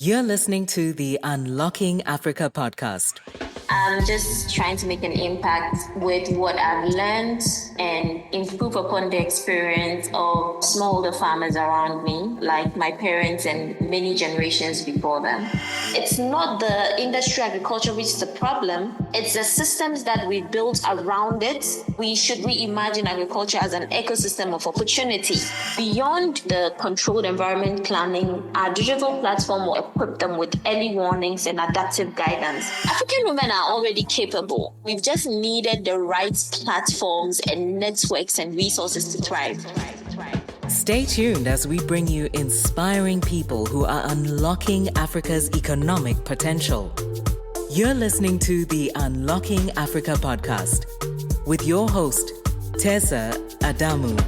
You're listening to the Unlocking Africa podcast. I'm just trying to make an impact with what I've learned and improve upon the experience of smallholder farmers around me, like my parents and many generations before them. It's not the industry agriculture which is the problem, it's the systems that we built around it. We should reimagine agriculture as an ecosystem of opportunity. Beyond the controlled environment planning, our digital platform will equip them with early warnings and adaptive guidance. African women are already capable. We've just needed the right platforms and networks and resources to thrive. Stay tuned as we bring you inspiring people who are unlocking Africa's economic potential. You're listening to the Unlocking Africa podcast with your host, Tessa Adamu.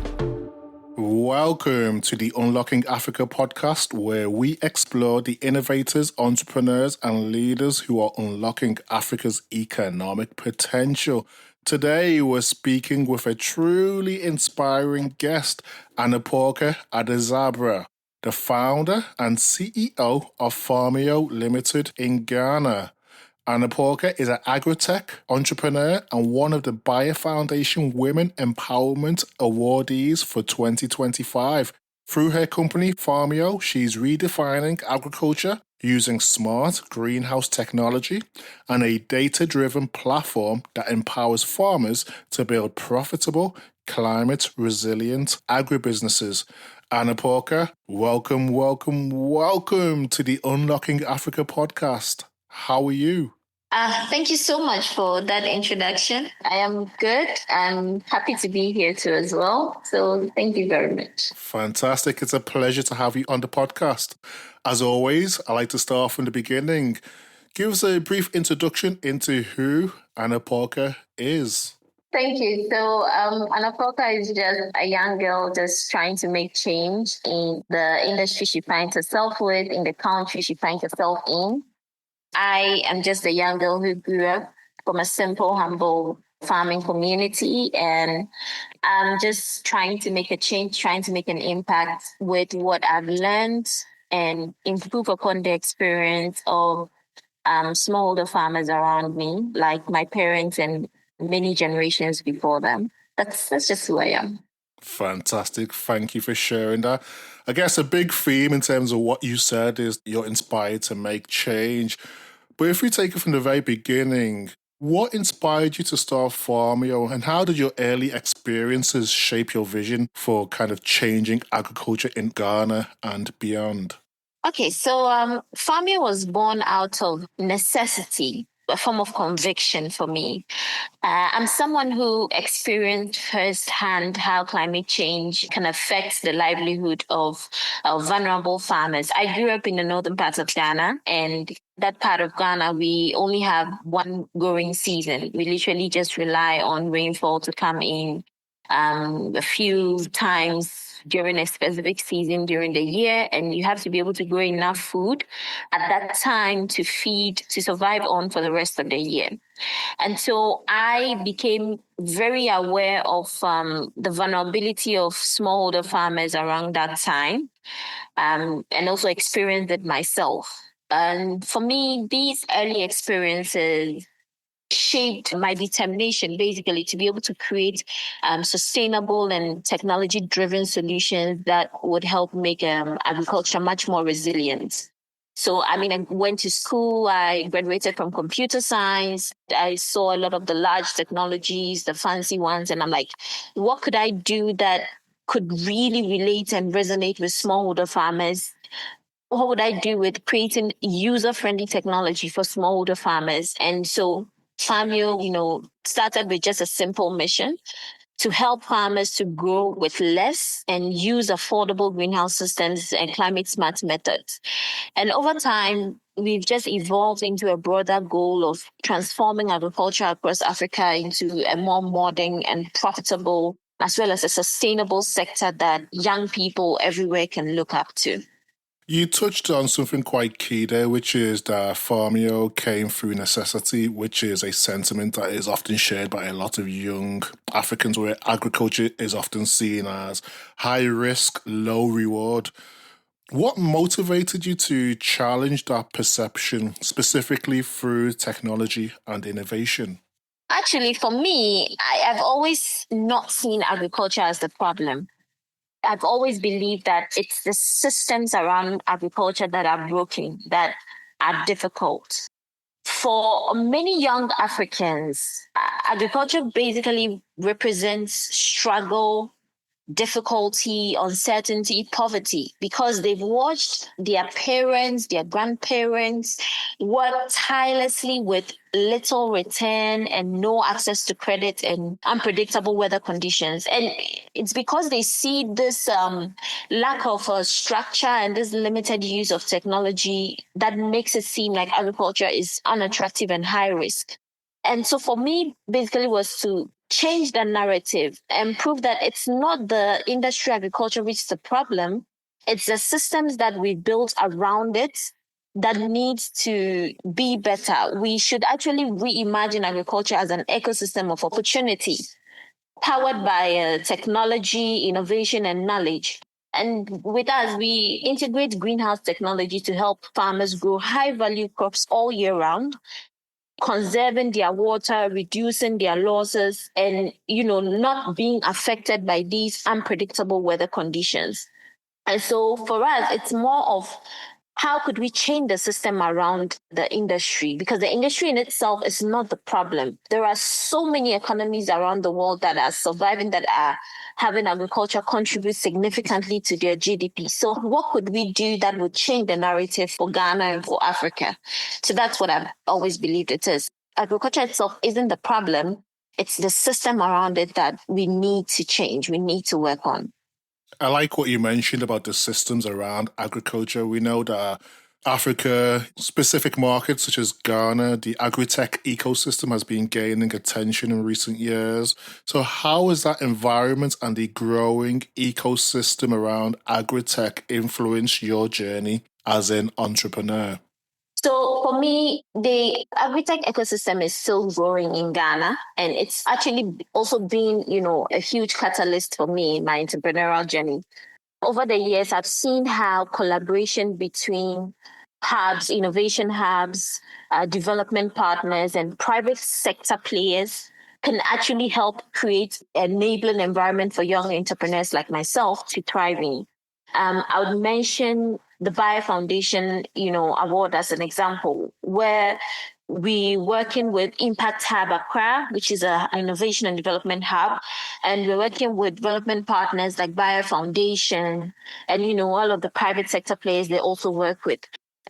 Welcome to the Unlocking Africa podcast, where we explore the innovators, entrepreneurs, and leaders who are unlocking Africa's economic potential. Today, we're speaking with a truly inspiring guest, Anaporka Adazabra, the founder and CEO of Farmio Limited in Ghana. Anaporka is an agritech entrepreneur and one of the Bayer Foundation Women Empowerment Awardees for 2025. Through her company, Farmio, she's redefining agriculture using smart greenhouse technology and a data-driven platform that empowers farmers to build profitable, climate-resilient agribusinesses. Anaporka, welcome to the Unlocking Africa podcast. How are you? Thank you so much for that introduction. I am good. I'm happy to be here too as well. So thank you very much. Fantastic. It's a pleasure to have you on the podcast. As always, I like to start from the beginning. Give us a brief introduction into who Anaporka is. Thank you. So Anaporka is just a young girl just trying to make change in the industry she finds herself with, in the country she finds herself in. I am just a young girl who grew up from a simple, humble farming community, and I'm just trying to make a change, trying to make an impact with what I've learned and improve upon the experience of smallholder farmers around me, like my parents and many generations before them. That's just who I am. Fantastic. Thank you for sharing that. I guess a big theme in terms of what you said is you're inspired to make change. But if we take it from the very beginning, what inspired you to start Farmio, and how did your early experiences shape your vision for kind of changing agriculture in Ghana and beyond? Okay, so Farmio was born out of necessity, a form of conviction for me. I'm someone who experienced firsthand how climate change can affect the livelihood of vulnerable farmers. I grew up in the northern part of Ghana, and that part of Ghana, we only have one growing season. We literally just rely on rainfall to come in a few times during a specific season during the year, and you have to be able to grow enough food at that time to survive on for the rest of the year. And so I became very aware of the vulnerability of smallholder farmers around that time, and also experienced it myself. And for me, these early experiences shaped my determination, basically, to be able to create sustainable and technology-driven solutions that would help make agriculture much more resilient. So, I went to school, I graduated from computer science. I saw a lot of the large technologies, the fancy ones, and I'm like, what could I do that could really relate and resonate with smallholder farmers? What would I do with creating user-friendly technology for smallholder farmers? And so Farmio, started with just a simple mission to help farmers to grow with less and use affordable greenhouse systems and climate smart methods. And over time, we've just evolved into a broader goal of transforming agriculture across Africa into a more modern and profitable, as well as a sustainable sector that young people everywhere can look up to. You touched on something quite key there, which is that Farmio came through necessity, which is a sentiment that is often shared by a lot of young Africans, where agriculture is often seen as high risk, low reward. What motivated you to challenge that perception, specifically through technology and innovation? Actually, for me, I've always not seen agriculture as the problem. I've always believed that it's the systems around agriculture that are broken, that are difficult. For many young Africans, agriculture basically represents struggle, difficulty, uncertainty, poverty, because they've watched their parents, their grandparents work tirelessly with little return and no access to credit and unpredictable weather conditions. And it's because they see this lack of structure and this limited use of technology that makes it seem like agriculture is unattractive and high risk. And so for me, basically was to change the narrative and prove that it's not the industry agriculture which is the problem. It's the systems that we built around it that needs to be better. We should actually reimagine agriculture as an ecosystem of opportunity powered by technology, innovation, and knowledge. And with us, we integrate greenhouse technology to help farmers grow high value crops all year round, conserving their water, reducing their losses, and not being affected by these unpredictable weather conditions. And so for us, it's more of how could we change the system around the industry? Because the industry in itself is not the problem. There are so many economies around the world that are surviving, that are having agriculture contribute significantly to their GDP. So what could we do that would change the narrative for Ghana and for Africa? So that's what I've always believed it is. Agriculture itself isn't the problem. It's the system around it that we need to change, we need to work on. I like what you mentioned about the systems around agriculture. We know that Africa, specific markets such as Ghana, the agritech ecosystem has been gaining attention in recent years. So how has that environment and the growing ecosystem around agritech influenced your journey as an entrepreneur? So for me, the agritech ecosystem is still growing in Ghana, and it's actually also been, a huge catalyst for me in my entrepreneurial journey. Over the years, I've seen how collaboration between hubs, innovation hubs, development partners, and private sector players can actually help create an enabling environment for young entrepreneurs like myself to thrive in. I would mention the Bayer Foundation, award as an example, where we working with Impact Hub Accra, which is an innovation and development hub, and we're working with development partners like Bayer Foundation, and all of the private sector players they also work with.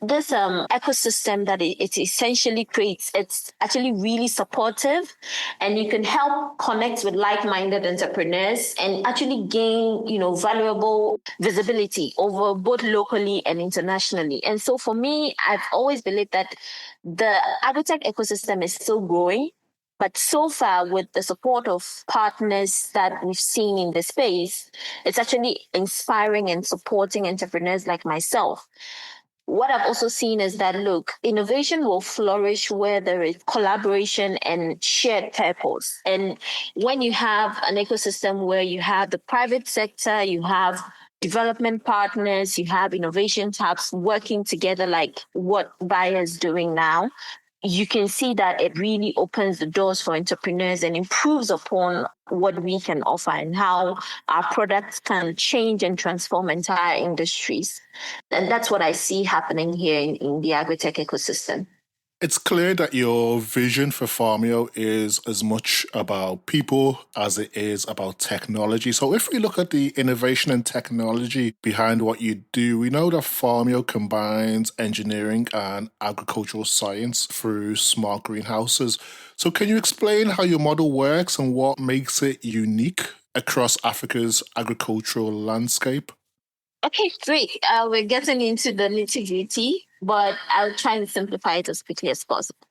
This ecosystem that it essentially creates, it's actually really supportive, and you can help connect with like-minded entrepreneurs and actually gain, valuable visibility over both locally and internationally. And so for me, I've always believed that the agritech ecosystem is still growing. But so far, with the support of partners that we've seen in the space, it's actually inspiring and supporting entrepreneurs like myself. What I've also seen is that, look, innovation will flourish where there is collaboration and shared purpose. And when you have an ecosystem where you have the private sector, you have development partners, you have innovation hubs working together like what Bayer is doing now, you can see that it really opens the doors for entrepreneurs and improves upon what we can offer and how our products can change and transform entire industries. And that's what I see happening here in the agritech ecosystem. It's clear that your vision for Farmio is as much about people as it is about technology. So if we look at the innovation and technology behind what you do, we know that Farmio combines engineering and agricultural science through smart greenhouses. So can you explain how your model works and what makes it unique across Africa's agricultural landscape? Okay, great. We're getting into the nitty-gritty, but I'll try and simplify it as quickly as possible.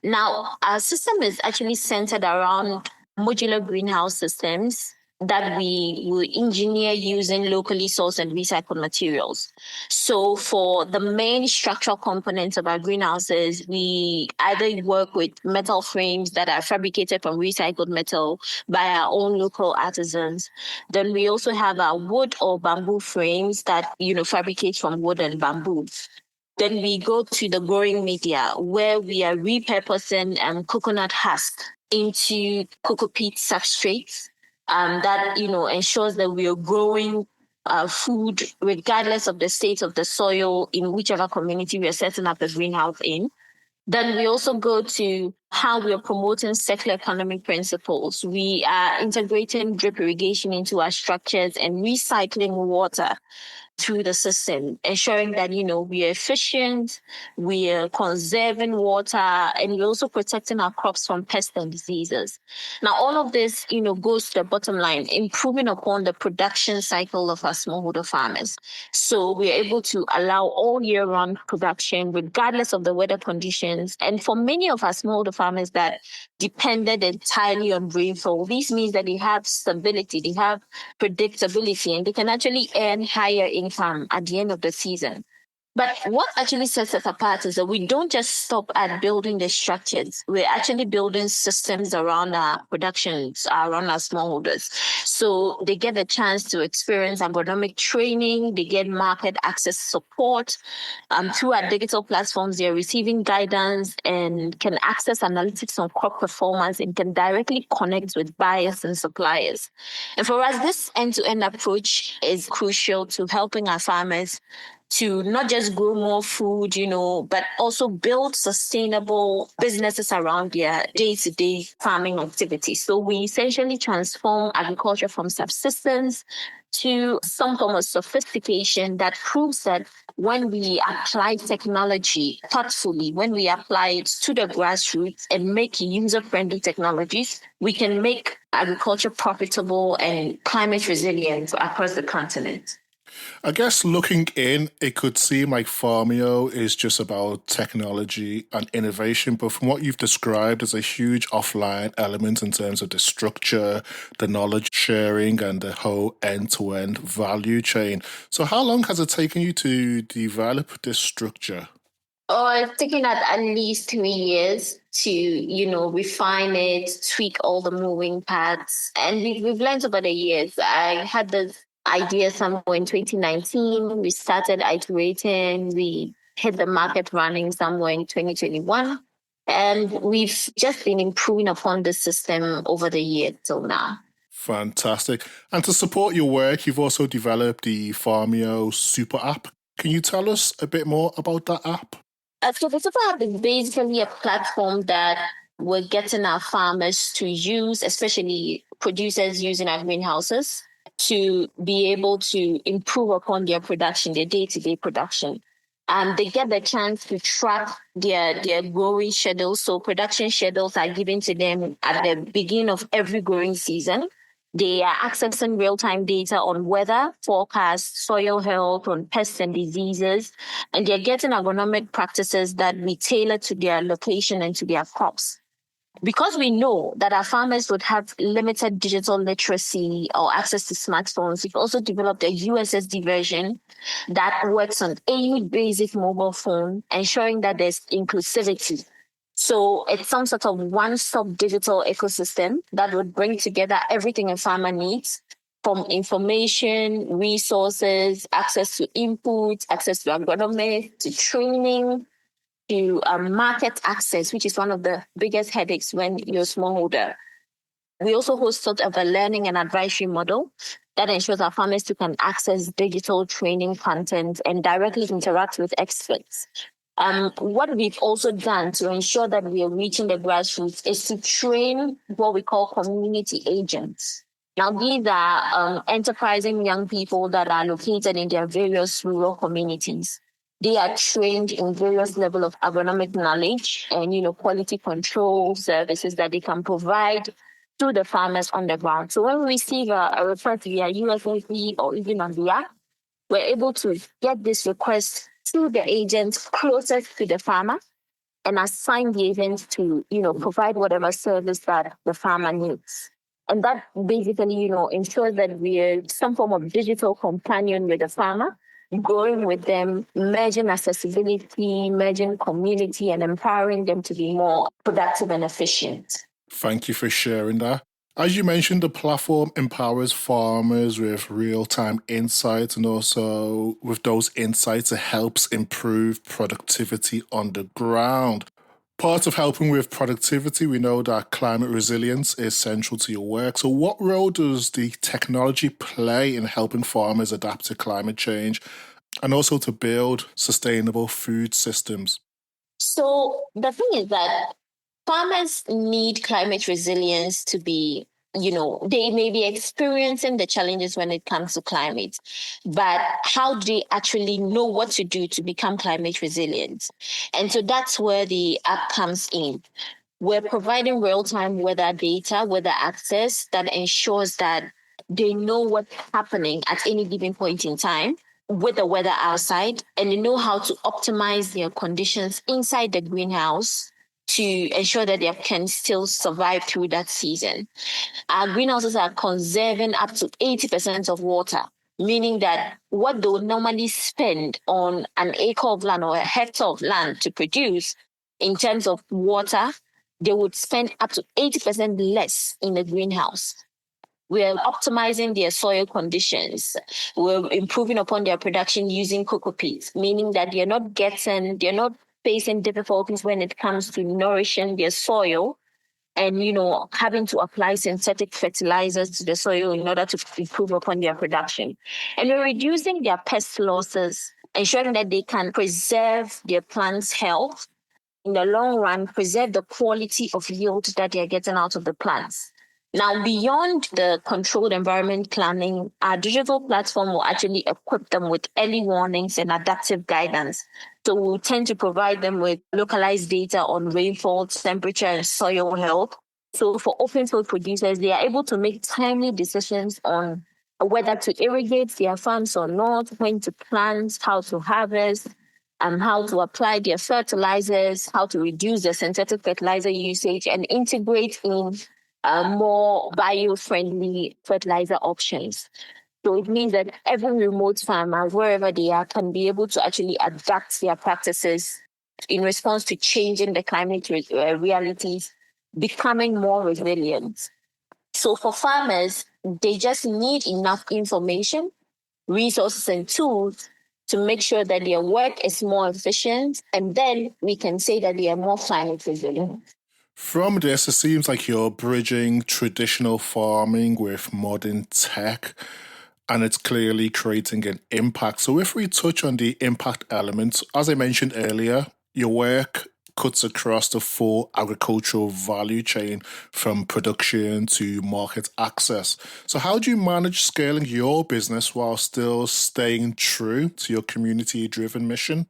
Now, our system is actually centered around modular greenhouse systems that we will engineer using locally sourced and recycled materials. So for the main structural components of our greenhouses, we either work with metal frames that are fabricated from recycled metal by our own local artisans. Then we also have our wood or bamboo frames that, fabricate from wood and bamboo. Then we go to the growing media where we are repurposing coconut husk into cocoa peat substrates that ensures that we are growing food regardless of the state of the soil in whichever community we are setting up a greenhouse in. Then we also go to how we are promoting circular economy principles. We are integrating drip irrigation into our structures and recycling water through the system, ensuring that, we are efficient, we are conserving water, and we're also protecting our crops from pests and diseases. Now, all of this, goes to the bottom line, improving upon the production cycle of our smallholder farmers. So we're able to allow all year round production, regardless of the weather conditions. And for many of our smallholder farmers that depended entirely on rainfall, this means that they have stability, they have predictability, and they can actually earn higher income at the end of the season. But what actually sets us apart is that we don't just stop at building the structures. We're actually building systems around our productions, around our smallholders. So they get a chance to experience agronomic training, they get market access support. Through our digital platforms, they're receiving guidance and can access analytics on crop performance and can directly connect with buyers and suppliers. And for us, this end-to-end approach is crucial to helping our farmers to not just grow more food, but also build sustainable businesses around their day-to-day farming activities. So we essentially transform agriculture from subsistence to some form of sophistication that proves that when we apply technology thoughtfully, when we apply it to the grassroots and make user-friendly technologies, we can make agriculture profitable and climate resilient across the continent. I guess looking in, it could seem like Farmio is just about technology and innovation, but from what you've described, there's a huge offline element in terms of the structure, the knowledge sharing, and the whole end-to-end value chain. So how long has it taken you to develop this structure? Oh, it's taken at least 3 years to, refine it, tweak all the moving parts. And we've learned over the years. I had this idea somewhere in 2019. We started iterating. We hit the market running somewhere in 2021. And we've just been improving upon the system over the year till now. Fantastic. And to support your work, you've also developed the Farmio SuperApp. Can you tell us a bit more about that app? So the SuperApp is basically a platform that we're getting our farmers to use, especially producers using our greenhouses, to be able to improve upon their production, their day-to-day production. They get the chance to track their growing schedules. So production schedules are given to them at the beginning of every growing season. They are accessing real-time data on weather, forecasts, soil health, on pests and diseases, and they're getting agronomic practices that we tailor to their location and to their crops. Because we know that our farmers would have limited digital literacy or access to smartphones, we've also developed a USSD version that works on any basic mobile phone, ensuring that there's inclusivity. So it's some sort of one-stop digital ecosystem that would bring together everything a farmer needs, from information, resources, access to input, access to agronomy, to training, to market access, which is one of the biggest headaches when you're a smallholder. We also host sort of a learning and advisory model that ensures our farmers can access digital training content and directly interact with experts. What we've also done to ensure that we are reaching the grassroots is to train what we call community agents. Now, these are enterprising young people that are located in their various rural communities. They are trained in various levels of agronomic knowledge and, quality control services that they can provide to the farmers on the ground. So when we receive a request via USSD or even on the app, we're able to get this request to the agent closest to the farmer and assign the agent to, provide whatever service that the farmer needs. And that basically, ensures that we're some form of digital companion with the farmer, growing with them, merging accessibility, merging community, and empowering them to be more productive and efficient. Thank you for sharing that. As you mentioned, the platform empowers farmers with real-time insights, and also with those insights, it helps improve productivity on the ground. Part of helping with productivity, we know that climate resilience is central to your work. So what role does the technology play in helping farmers adapt to climate change and also to build sustainable food systems? So the thing is that farmers need climate resilience to be, they may be experiencing the challenges when it comes to climate, but how do they actually know what to do to become climate resilient? And so that's where the app comes in. We're providing real-time weather data, weather access that ensures that they know what's happening at any given point in time with the weather outside, and they know how to optimize their conditions inside the greenhouse to ensure that they can still survive through that season. Our greenhouses are conserving up to 80% of water, meaning that what they would normally spend on an acre of land or a hectare of land to produce in terms of water, they would spend up to 80% less in the greenhouse. We're optimizing their soil conditions. We're improving upon their production using cocoa peats, meaning that they're not facing difficulties when it comes to nourishing their soil and, having to apply synthetic fertilizers to the soil in order to improve upon their production. And we're reducing their pest losses, ensuring that they can preserve their plants' health in the long run, preserve the quality of yield that they're getting out of the plants. Now, beyond the controlled environment planning, our digital platform will actually equip them with early warnings and adaptive guidance. So we'll tend to provide them with localized data on rainfall, temperature, and soil health. So for open field producers, they are able to make timely decisions on whether to irrigate their farms or not, when to plant, how to harvest, and how to apply their fertilizers, how to reduce the synthetic fertilizer usage, and integrate in more bio-friendly fertilizer options. So it means that every remote farmer, wherever they are, can be able to actually adapt their practices in response to changing the climate realities, becoming more resilient. So for farmers, they just need enough information, resources, and tools to make sure that their work is more efficient, and then we can say that they are more climate resilient. From this, it seems like you're bridging traditional farming with modern tech, and it's clearly creating an impact. So if we touch on the impact elements, as I mentioned earlier, your work cuts across the full agricultural value chain from production to market access. So how do you manage scaling your business while still staying true to your community-driven mission?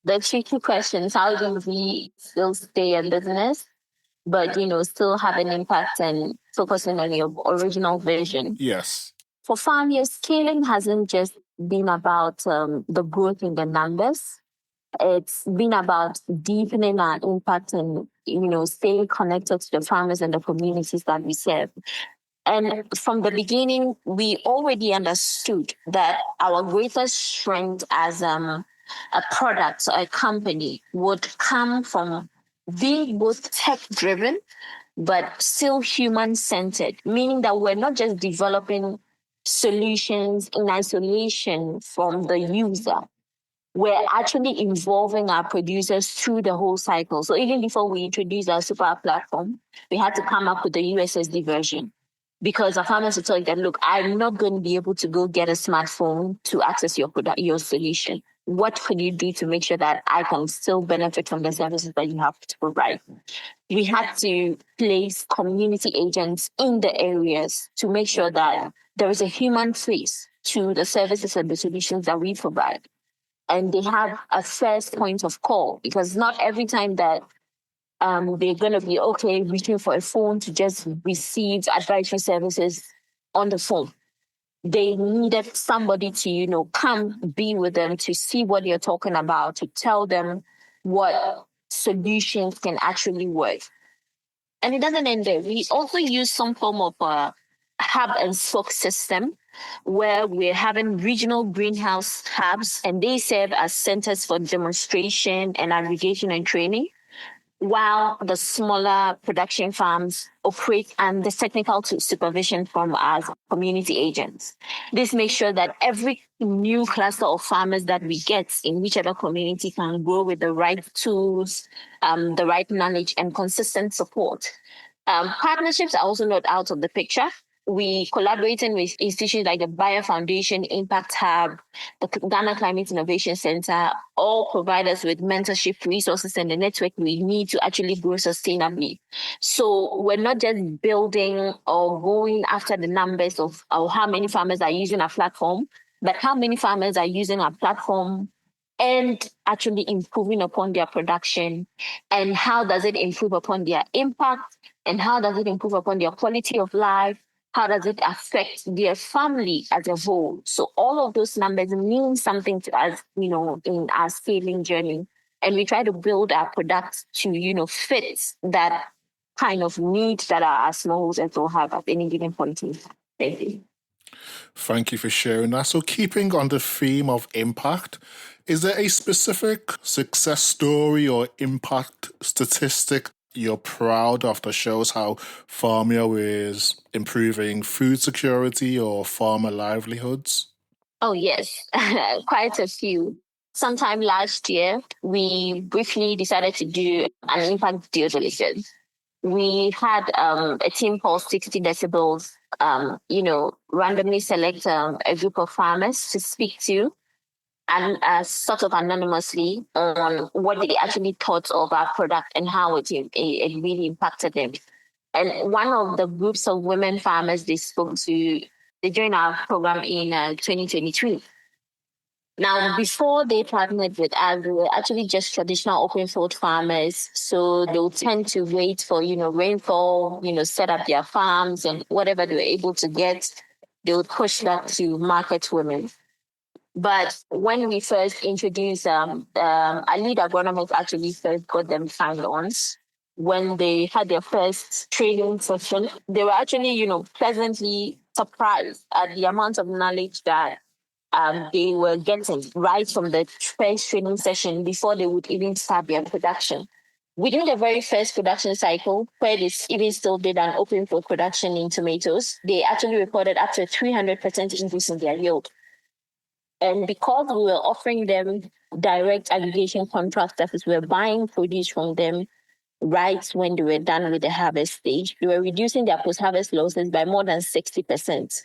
The tricky questions. How do we still stay in business, but still have an impact and focusing on your original vision? Yes. For Farmio, scaling hasn't just been about the growth in the numbers. It's been about deepening our impact and staying connected to the farmers and the communities that we serve. And from the beginning, we already understood that our greatest strength as a product or a company would come from being both tech-driven, but still human-centered, meaning that we're not just developing solutions in isolation from the user. We're actually involving our producers through the whole cycle. So even before we introduced our SuperApp platform, we had to come up with the USSD version, because our farmers would tell you that, look, I'm not going to be able to go get a smartphone to access your product, your solution. What can you do to make sure that I can still benefit from the services that you have to provide? We had to place community agents in the areas to make sure that there is a human face to the services and the solutions that we provide. And they have a first point of call, because not every time that they're going to be reaching for a phone to just receive advisory services on the phone. They needed somebody to, come be with them, to see what you're talking about, to tell them what solutions can actually work. And it doesn't end there. We also use some form of a hub and spoke system where we're having regional greenhouse hubs, and they serve as centers for demonstration and aggregation and training, while the smaller production farms operate under technical supervision from our community agents. This makes sure that every new cluster of farmers that we get in whichever community can grow with the right tools, the right knowledge, and consistent support. Partnerships are also not out of the picture. We collaborating with institutions like the Bayer Foundation, Impact Hub, the Ghana Climate Innovation Center, all provide us with mentorship resources and the network we need to actually grow sustainably. So we're not just building or going after the numbers of how many farmers are using our platform, but how many farmers are using our platform and actually improving upon their production, and how does it improve upon their impact, and how does it improve upon their quality of life, how does it affect their family as a whole. So all of those numbers mean something to us, in our scaling journey, and we try to build our products to fit that kind of need that our smallholders will have at any given point in time. Thank you. Thank you for sharing that. So keeping on the theme of impact, is there a specific success story or impact statistic you're proud of that shows how Farmio is improving food security or farmer livelihoods? Oh, yes, quite a few. Sometime last year, we briefly decided to do an impact due diligence. We had a team called 60 Decibels, randomly select a group of farmers to speak to, and sort of anonymously on what they actually thought of our product and how it really impacted them. And one of the groups of women farmers they spoke to, they joined our program in 2023. Now, before they partnered with us, they were actually just traditional open field farmers. So they would tend to wait for, rainfall, set up their farms, and whatever they were able to get, they would push that to market women. But when we first introduced, our lead agronomist actually first got them signed on. When they had their first training session, they were actually, pleasantly surprised at the amount of knowledge that they were getting right from the first training session before they would even start their production. Within the very first production cycle, where they even still did an open field production in tomatoes, they actually recorded up to a 300% increase in their yield. And because we were offering them direct aggregation contracts, that is, we were buying produce from them right when they were done with the harvest stage, we were reducing their post-harvest losses by more than 60%.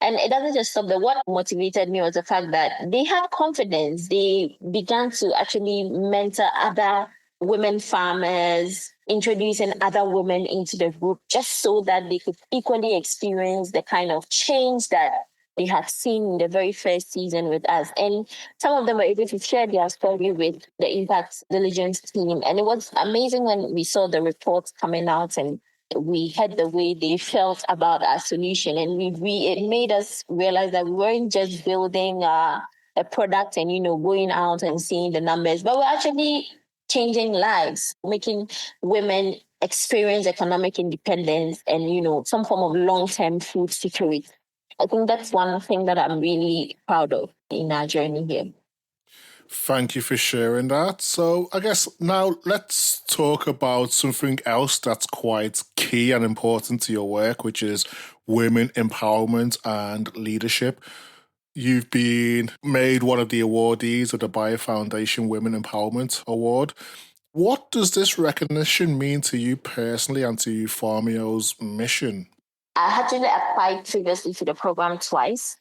And it doesn't just stop there. What motivated me was the fact that they had confidence. They began to actually mentor other women farmers, introducing other women into the group, just so that they could equally experience the kind of change that they had seen in the very first season with us. And some of them were able to share their story with the Impact Diligence team. And it was amazing when we saw the reports coming out and we had the way they felt about our solution. And it made us realize that we weren't just building a product and, going out and seeing the numbers, but we're actually changing lives, making women experience economic independence and, some form of long-term food security. I think that's one thing that I'm really proud of in our journey here. Thank you for sharing that. So I guess now let's talk about something else that's quite key and important to your work, which is women empowerment and leadership. You've been made one of the awardees of the Bayer Foundation Women Empowerment Award. What does this recognition mean to you personally and to Farmio's mission? I actually applied previously to the program twice,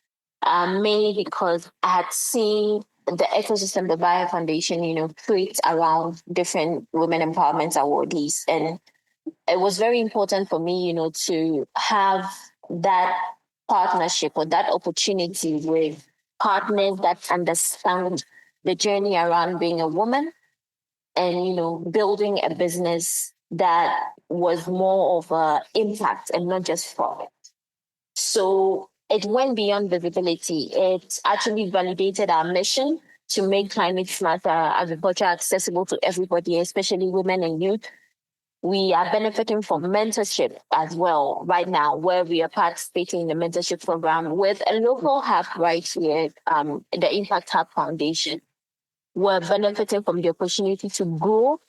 mainly because I had seen the ecosystem the Bayer Foundation, create around different women empowerment awardees. And it was very important for me, to have that partnership or that opportunity with partners that understand the journey around being a woman and, building a business that was more of an impact and not just profit. So it went beyond visibility. It actually validated our mission to make climate smart agriculture accessible to everybody, especially women and youth. We are benefiting from mentorship as well right now, where we are participating in the mentorship program with a local hub right here, the Impact Hub Foundation. We're benefiting from the opportunity to grow,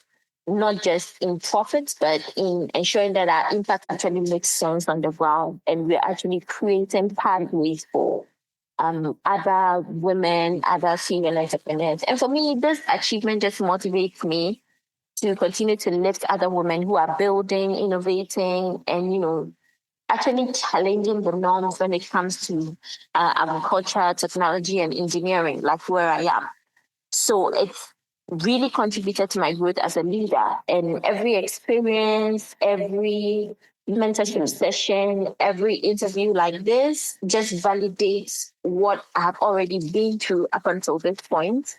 not just in profits, but in ensuring that our impact actually makes sense on the ground. And we're actually creating pathways for other women, other female entrepreneurs. And for me, this achievement just motivates me to continue to lift other women who are building, innovating, and, actually challenging the norms when it comes to agriculture, technology, and engineering, like where I am. So it's really contributed to my growth as a leader. And every experience, every mentorship session, every interview like this just validates what I have already been through up until this point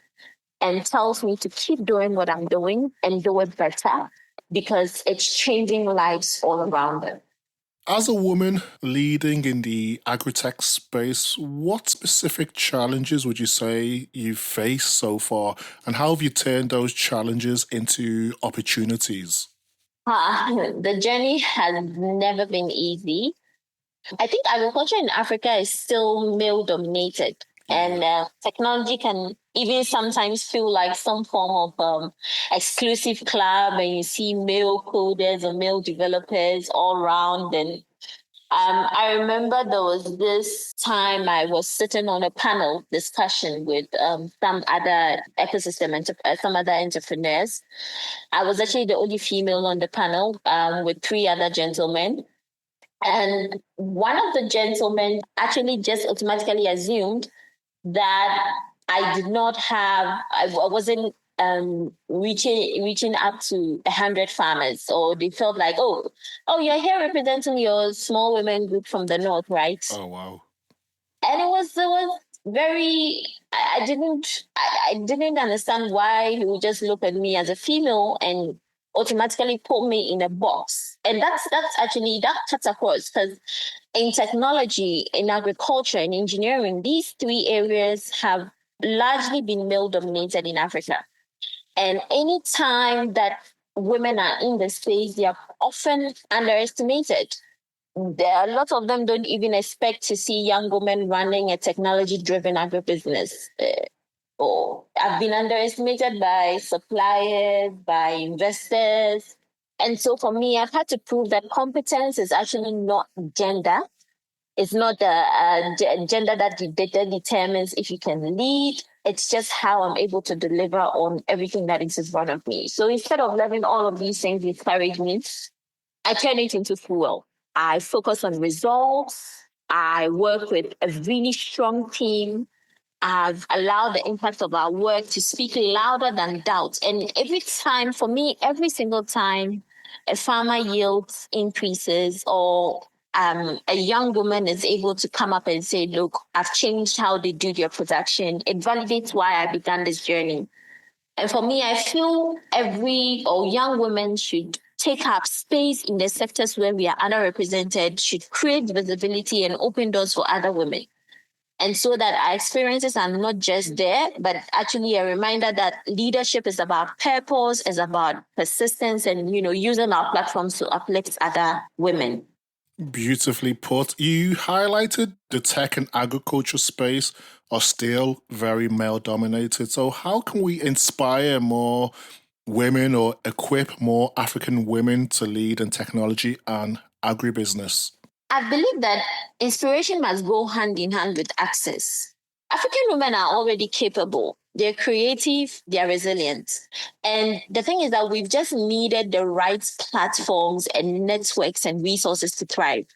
and tells me to keep doing what I'm doing and do it better because it's changing lives all around them. As a woman leading in the agritech space, what specific challenges would you say you've faced so far, and how have you turned those challenges into opportunities? The journey has never been easy. I think agriculture in Africa is still male dominated, and technology can even sometimes feel like some form of exclusive club, and you see male coders or male developers all around. And I remember there was this time I was sitting on a panel discussion with some other some other entrepreneurs. I was actually the only female on the panel with three other gentlemen. And one of the gentlemen actually just automatically assumed that I did not have, I wasn't reaching up to 100 farmers, or they felt like, oh, you're here representing your small women group from the north, right? Oh, wow. And it was very, I didn't understand why he would just look at me as a female and automatically put me in a box. And that cuts across, because in technology, in agriculture, in engineering, these three areas have largely been male dominated in Africa. And any time that women are in the space, they are often underestimated. There are a lot of them don't even expect to see young women running a technology-driven agribusiness. Or I've been underestimated by suppliers, by investors. And so for me, I've had to prove that competence is actually not gender. It's not a gender that determines if you can lead. It's just how I'm able to deliver on everything that is in front of me. So instead of letting all of these things discourage me, I turn it into fuel. I focus on results. I work with a really strong team. I've allowed the impact of our work to speak louder than doubt. And every single time a farmer yields increases, or a young woman is able to come up and say, look, I've changed how they do their production, it validates why I began this journey. And for me, I feel young women should take up space in the sectors where we are underrepresented, should create visibility and open doors for other women. And so that our experiences are not just there, but actually a reminder that leadership is about purpose, is about persistence, and, using our platforms to uplift other women. Beautifully put. You highlighted the tech and agriculture space are still very male dominated. So how can we inspire more women or equip more African women to lead in technology and agribusiness? I believe that inspiration must go hand in hand with access. African women are already capable. They're creative, they're resilient. And the thing is that we've just needed the right platforms and networks and resources to thrive.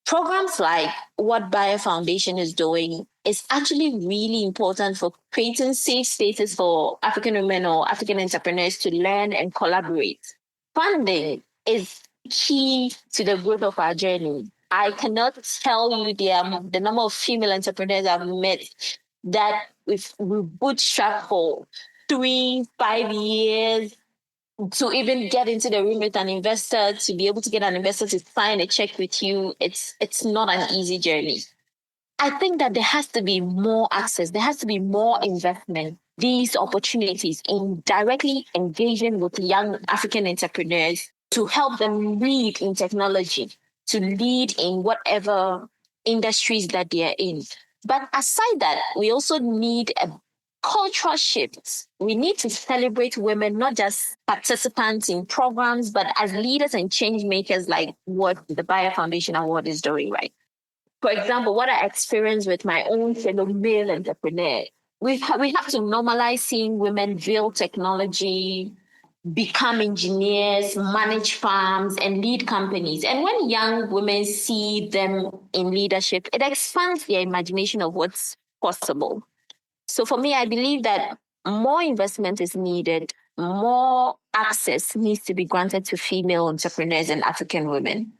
Programs like what Bayer Foundation is doing is actually really important for creating safe spaces for African women or African entrepreneurs to learn and collaborate. Funding is key to the growth of our journey. I cannot tell you the number of female entrepreneurs I've met that we've bootstrapped for 3-5 years to even get into the room with an investor, to be able to get an investor to sign a check with you. It's not an easy journey. I think that there has to be more access. There has to be more investment. These opportunities in directly engaging with young African entrepreneurs to help them lead in technology, to lead in whatever industries that they are in. But aside that, we also need a cultural shift. We need to celebrate women, not just participants in programs, but as leaders and change makers, like what the Bayer Foundation Award is doing, right? For example, what I experienced with my own fellow male entrepreneur, we have to normalize seeing women build technology, become engineers, manage farms, and lead companies. And when young women see them in leadership, it expands their imagination of what's possible. So for me, I believe that more investment is needed, more access needs to be granted to female entrepreneurs and African women.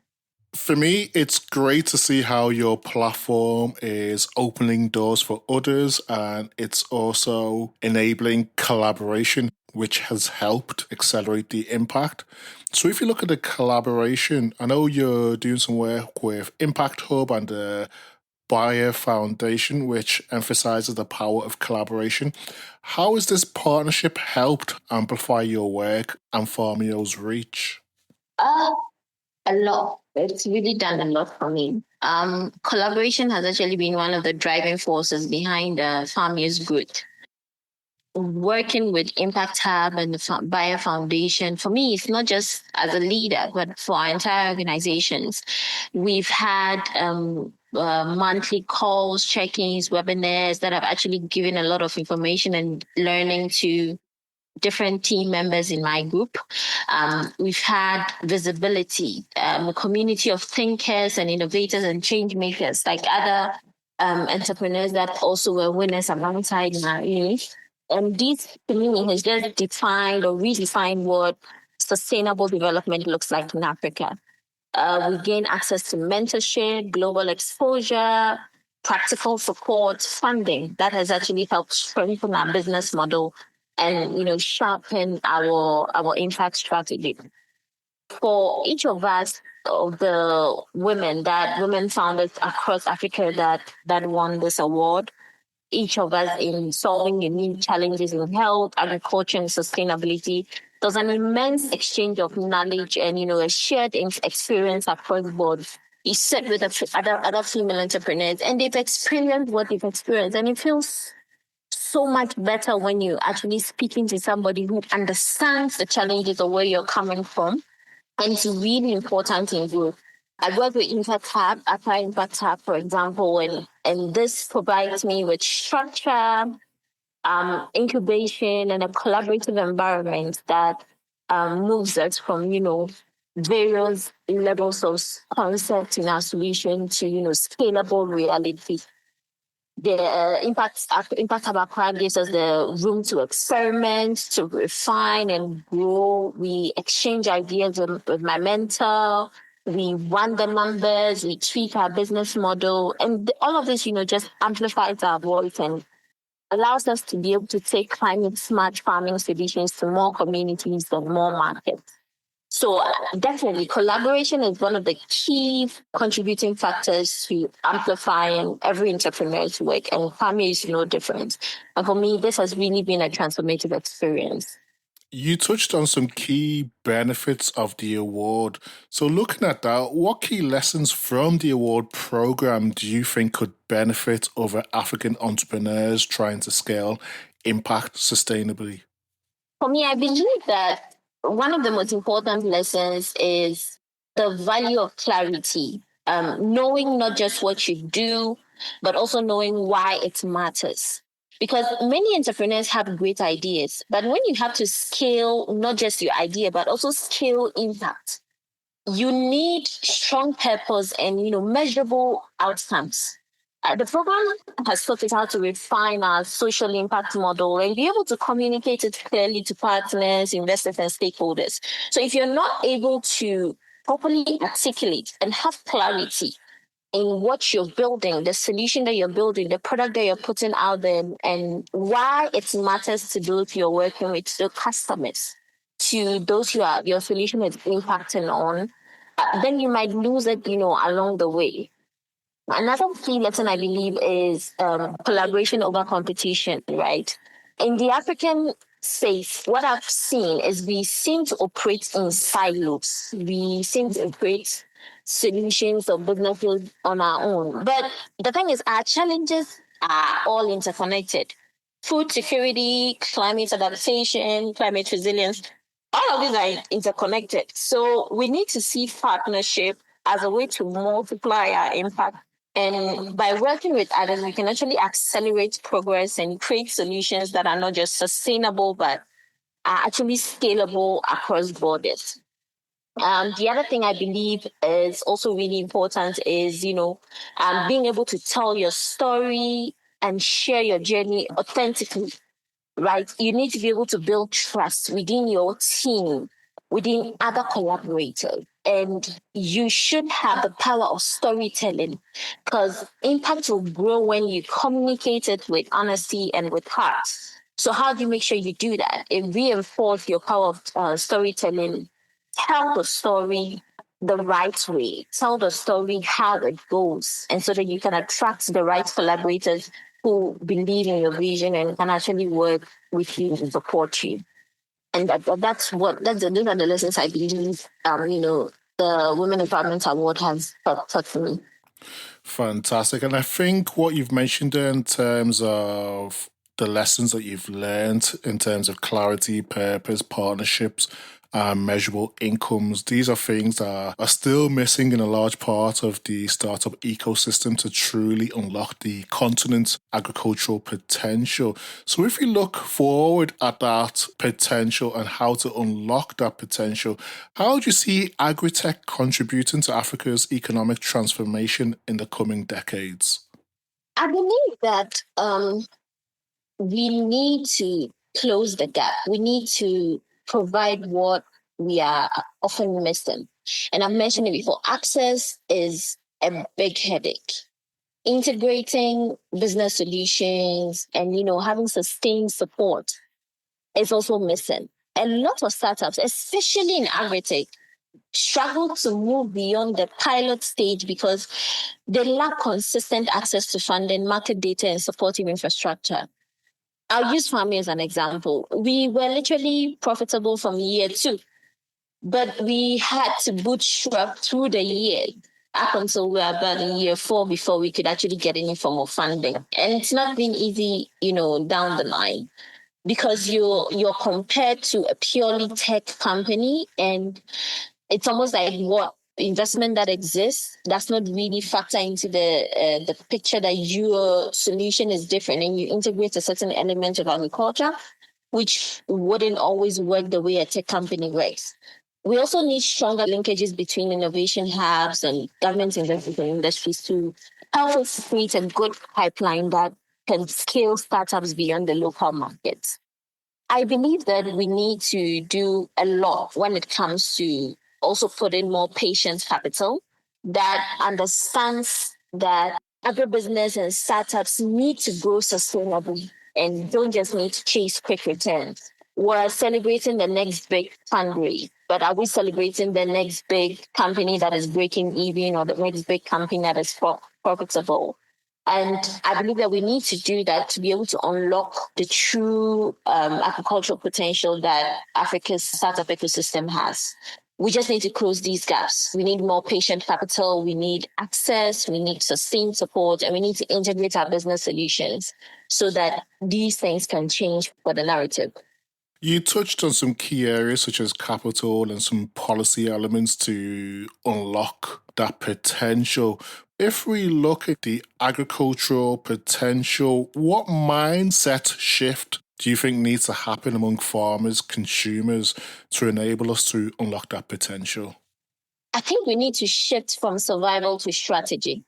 For me, it's great to see how your platform is opening doors for others, and it's also enabling collaboration, which has helped accelerate the impact. So if you look at the collaboration, I know you're doing some work with Impact Hub and the Bayer Foundation, which emphasizes the power of collaboration. How has this partnership helped amplify your work and Farmio's reach? A lot. It's really done a lot for me. Collaboration has actually been one of the driving forces behind Farmio's growth. Working with Impact Hub and the Bayer Foundation, for me, it's not just as a leader, but for our entire organizations. We've had monthly calls, check-ins, webinars that have actually given a lot of information and learning to different team members in my group. We've had visibility, a community of thinkers and innovators and change makers, like other entrepreneurs that also were winners alongside me. And this to me has just defined or redefined what sustainable development looks like in Africa. We gain access to mentorship, global exposure, practical support, funding that has actually helped strengthen our business model and sharpen our impact strategy. For each of us, of the women founders across Africa that won this award, each of us in solving unique challenges in health, agriculture, and sustainability. There's an immense exchange of knowledge and a shared experience across the board. You sit with other female entrepreneurs, and they've experienced what they've experienced, and it feels so much better when you're actually speaking to somebody who understands the challenges of where you're coming from. And it's really important in growth. I work with Impact Hub, Accra Impact Hub, for example, and this provides me with structure, incubation, and a collaborative environment that moves us from, various levels of concept in our solution to, scalable reality. The Impact Hub Accra gives us the room to experiment, to refine and grow. We exchange ideas with my mentor. We run the numbers. We tweak our business model, and all of this, just amplifies our voice and allows us to be able to take climate smart farming solutions to more communities and more markets. So definitely collaboration is one of the key contributing factors to amplifying every entrepreneur's work, and Farmio is no different. And for me, this has really been a transformative experience. You touched on some key benefits of the award. So looking at that, what key lessons from the award program do you think could benefit other African entrepreneurs trying to scale impact sustainably? For me, I believe that one of the most important lessons is the value of clarity, knowing not just what you do, but also knowing why it matters. Because many entrepreneurs have great ideas, but when you have to scale not just your idea, but also scale impact, you need strong purpose and measurable outcomes. The program has taught us how to refine our social impact model and be able to communicate it clearly to partners, investors, and stakeholders. So if you're not able to properly articulate and have clarity in what you're building, the solution that you're building, the product that you're putting out there, and why it matters to those you're working with, the customers, to those your solution is impacting on, then you might lose it, along the way. Another key lesson I believe is collaboration over competition, right? In the African space, what I've seen is we seem to operate in silos. We seem to operate solutions or businesses on our own. But the thing is, our challenges are all interconnected. Food security, climate adaptation, climate resilience, all of these are interconnected. So we need to see partnership as a way to multiply our impact. And by working with others, we can actually accelerate progress and create solutions that are not just sustainable, but are actually scalable across borders. The other thing I believe is also really important is, being able to tell your story and share your journey authentically, right? You need to be able to build trust within your team, within other collaborators. And you should have the power of storytelling because impact will grow when you communicate it with honesty and with heart. So how do you make sure you do that? It reinforces your power of storytelling. Tell the story the right way. Tell the story how it goes, and so that you can attract the right collaborators who believe in your vision and can actually work with you and support you. And those are the lessons I believe, the Women Empowerment Award has taught me. Fantastic. And I think what you've mentioned there in terms of the lessons that you've learned in terms of clarity, purpose, partnerships, measurable incomes, these are things that are still missing in a large part of the startup ecosystem to truly unlock the continent's agricultural potential. So if you look forward at that potential and how to unlock that potential, how do you see agritech contributing to Africa's economic transformation in the coming decades? I believe that we need to close the gap. We need to provide what we are often missing. And I've mentioned it before, access is a big headache. Integrating business solutions and, having sustained support is also missing. A lot of startups, especially in agritech, struggle to move beyond the pilot stage because they lack consistent access to funding, market data, and supportive infrastructure. I'll use Farmio as an example. We were literally profitable from year 2, but we had to bootstrap through the year up until we were about in year 4 before we could actually get any form of funding. And it's not been easy, down the line because you're compared to a purely tech company, and it's almost like what investment that exists does not really factor into the picture that your solution is different and you integrate a certain element of agriculture, which wouldn't always work the way a tech company works. We also need stronger linkages between innovation hubs and government investment industries to help us create a good pipeline that can scale startups beyond the local markets. I believe that we need to do a lot when it comes to also put in more patient capital that understands that agribusiness and startups need to grow sustainably and don't just need to chase quick returns. We're celebrating the next big fundraise, but are we celebrating the next big company that is breaking even or the next big company that is profitable? And I believe that we need to do that to be able to unlock the true agricultural potential that Africa's startup ecosystem has. We just need to close these gaps. We need more patient capital. We need access. We need sustained support. And we need to integrate our business solutions so that these things can change for the narrative. You touched on some key areas such as capital and some policy elements to unlock that potential. If we look at the agricultural potential, what mindset shift do you think needs to happen among farmers, consumers to enable us to unlock that potential? I think we need to shift from survival to strategy.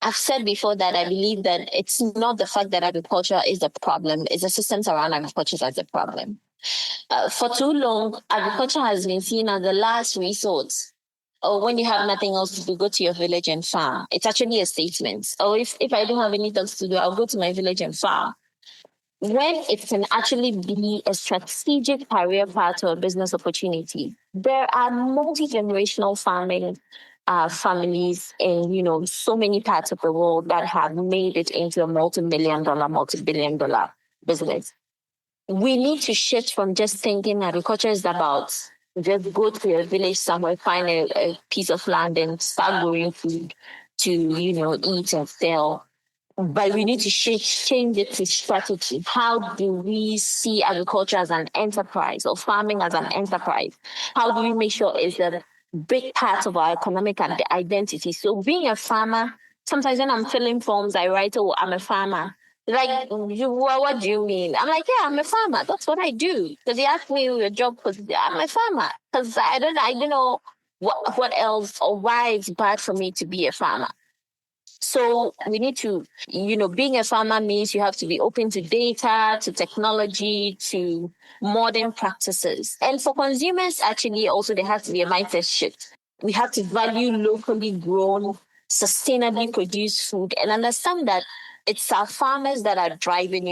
I've said before that I believe that it's not the fact that agriculture is the problem, it's the systems around agriculture that's the problem. For too long, agriculture has been seen as the last resort. Or when you have nothing else to do, go to your village and farm. It's actually a statement. Or if I don't have anything else to do, I'll go to my village and farm. When it can actually be a strategic career path or a business opportunity, there are multi-generational farming families in so many parts of the world that have made it into a multi-billion dollar business. we need to shift from just thinking agriculture is about just go to a village somewhere, find a piece of land and start growing food to, eat and sell. But we need to change it to strategy. How do we see agriculture as an enterprise or farming as an enterprise? How do we make sure it's a big part of our economic identity? So being a farmer, sometimes when I'm filling forms, I write, oh, I'm a farmer. Like, what do you mean? I'm like, yeah, I'm a farmer. That's what I do. Because they ask me your job, because I'm a farmer. Because I don't know what else or why it's bad for me to be a farmer. So we need to, being a farmer means you have to be open to data, to technology, to modern practices. And for consumers, actually, also there has to be a mindset shift. We have to value locally grown, sustainably produced food and understand that it's our farmers that are driving,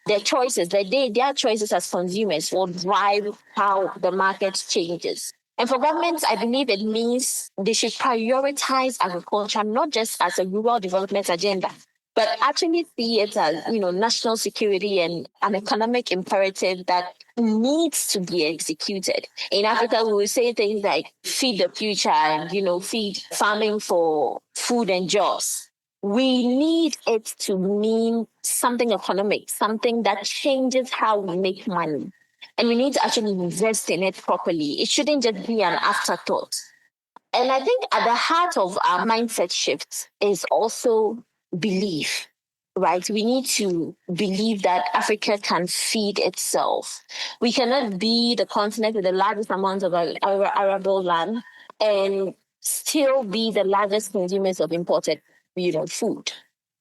their choices, their choices as consumers will drive how the market changes. And for governments, I believe it means they should prioritize agriculture not just as a rural development agenda, but actually see it as, national security and an economic imperative that needs to be executed. In Africa, we will say things like feed the future and, feed farming for food and jobs. We need it to mean something economic, something that changes how we make money. And we need to actually invest in it properly. It shouldn't just be an afterthought. And I think at the heart of our mindset shift is also belief, right? We need to believe that Africa can feed itself. We cannot be the continent with the largest amount of arable land and still be the largest consumers of imported, food.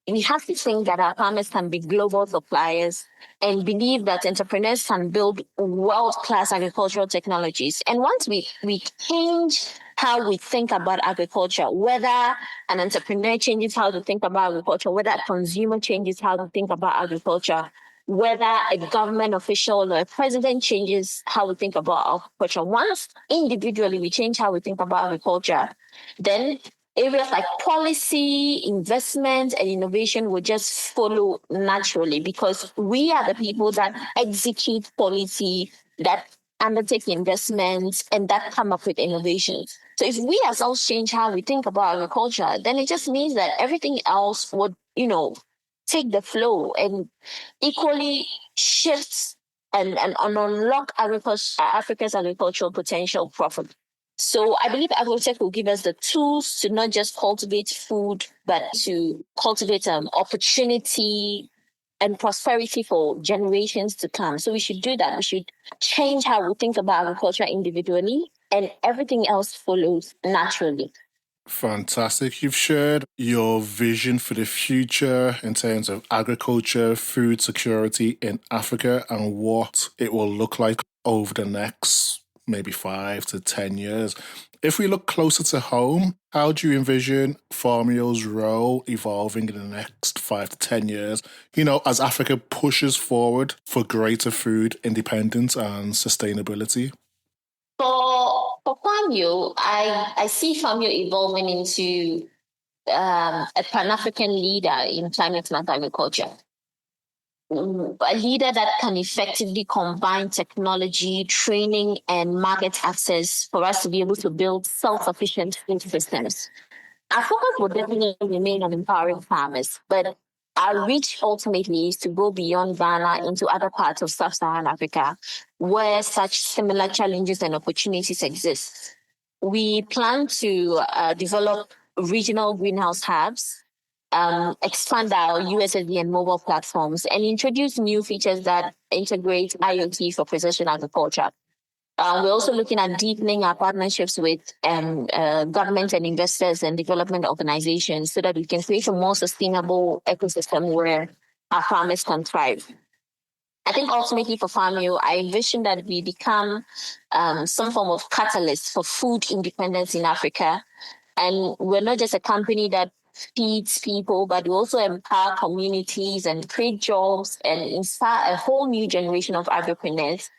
We have to think that our farmers can be global suppliers and believe that entrepreneurs can build world-class agricultural technologies. And once we change how we think about agriculture, whether an entrepreneur changes how to think about agriculture, whether a consumer changes how to think about agriculture, whether a government official or a president changes how we think about agriculture, once individually we change how we think about agriculture, then areas like policy, investment, and innovation will just follow naturally because we are the people that execute policy, that undertake investments, and that come up with innovations. So if we ourselves change how we think about agriculture, then it just means that everything else would, take the flow and equally shift and unlock Africa's agricultural potential properly. So I believe agritech will give us the tools to not just cultivate food, but to cultivate opportunity and prosperity for generations to come. So we should do that. We should change how we think about agriculture individually, and everything else follows naturally. Fantastic. You've shared your vision for the future in terms of agriculture, food security in Africa, and what it will look like over the next maybe 5 to 10 years. If we look closer to home, how do you envision Farmio's role evolving in the next 5 to 10 years, as Africa pushes forward for greater food independence and sustainability? For Farmio, I see Farmio evolving into a Pan-African leader in climate-smart agriculture. A leader that can effectively combine technology, training, and market access for us to be able to build self-sufficient food systems. Our focus will definitely remain on empowering farmers, but our reach ultimately is to go beyond Ghana into other parts of sub-Saharan Africa where such similar challenges and opportunities exist. We plan to develop regional greenhouse hubs, expand our USSD and mobile platforms, and introduce new features that integrate IoT for precision agriculture. We're also looking at deepening our partnerships with government and investors and development organizations so that we can create a more sustainable ecosystem where our farmers can thrive. I think ultimately for Farmio, I envision that we become some form of catalyst for food independence in Africa. And we're not just a company that feeds people, but we also empower communities and create jobs and inspire a whole new generation of agripreneurs.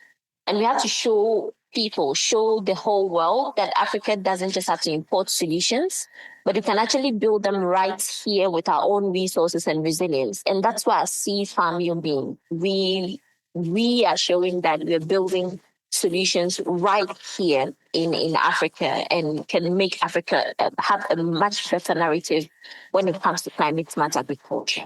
And we have to show the whole world that Africa doesn't just have to import solutions, but we can actually build them right here with our own resources and resilience. And that's why I see Farmio being. We we are showing that we're building solutions right here in Africa and can make Africa have a much better narrative when it comes to climate smart agriculture.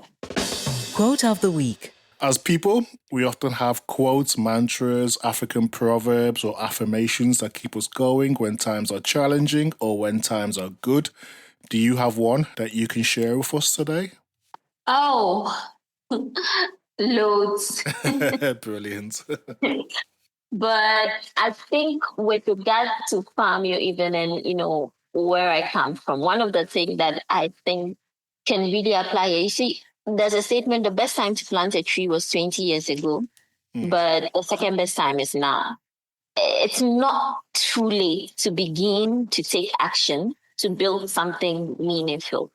Quote of the week. As people, we often have quotes, mantras, African proverbs, or affirmations that keep us going when times are challenging or when times are good. Do you have one that you can share with us today? Oh, loads. Brilliant. But I think with regard to Farmio even and, where I come from, one of the things that I think can really apply, you see, there's a statement, the best time to plant a tree was 20 years ago, but the second best time is now. It's not too late to begin to take action to build something meaningful.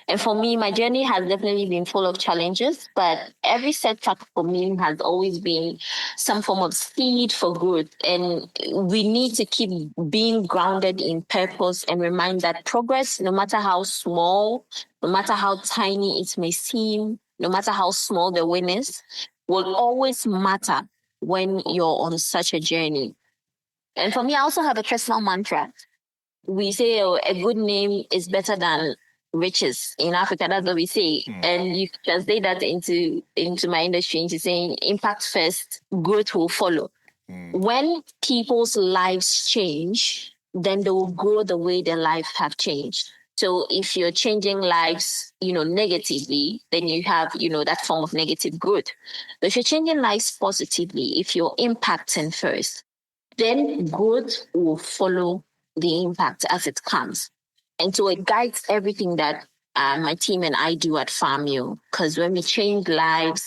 And for me, my journey has definitely been full of challenges, but every setback for me has always been some form of seed for growth. And we need to keep being grounded in purpose and remind that progress, no matter how small, no matter how tiny it may seem, no matter how small the win is, will always matter when you're on such a journey. And for me, I also have a personal mantra. We say a good name is better than riches in Africa. That's what we say. And you translate that into my industry into saying impact first, growth will follow. When people's lives change, then they will grow the way their life have changed. So if you're changing lives, negatively, then you have, that form of negative growth. But if you're changing lives positively, if you're impacting first, then growth will follow the impact as it comes. And so it guides everything that my team and I do at Farmio, because when we change lives,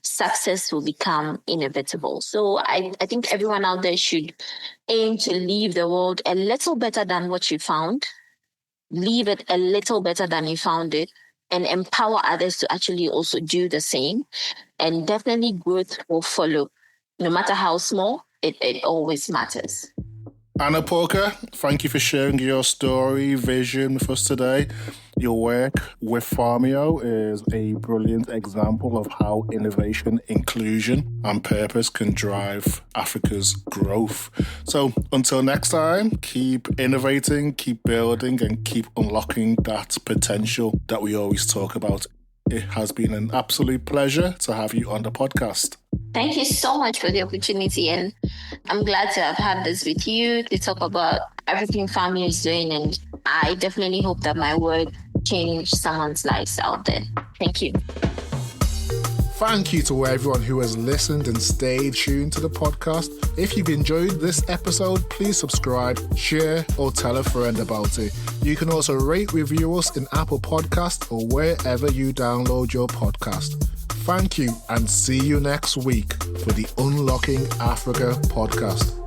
success will become inevitable. So I think everyone out there should aim to leave the world a little better than what you found, leave it a little better than you found it, and empower others to actually also do the same. And definitely growth will follow. No matter how small, it always matters. Anaporka, thank you for sharing your story, vision with us today. Your work with Farmio is a brilliant example of how innovation, inclusion, and purpose can drive Africa's growth. So until next time, keep innovating, keep building, and keep unlocking that potential that we always talk about. It has been an absolute pleasure to have you on the podcast. Thank you so much for the opportunity, and I'm glad to have had this with you to talk about everything Farmio is doing, and I definitely hope that my work changed someone's lives out there. Thank you. Thank you to everyone who has listened and stayed tuned to the podcast. If you've enjoyed this episode, please subscribe, share, or tell a friend about it. You can also rate, review us in Apple Podcasts or wherever you download your podcast. Thank you, and see you next week for the Unlocking Africa podcast.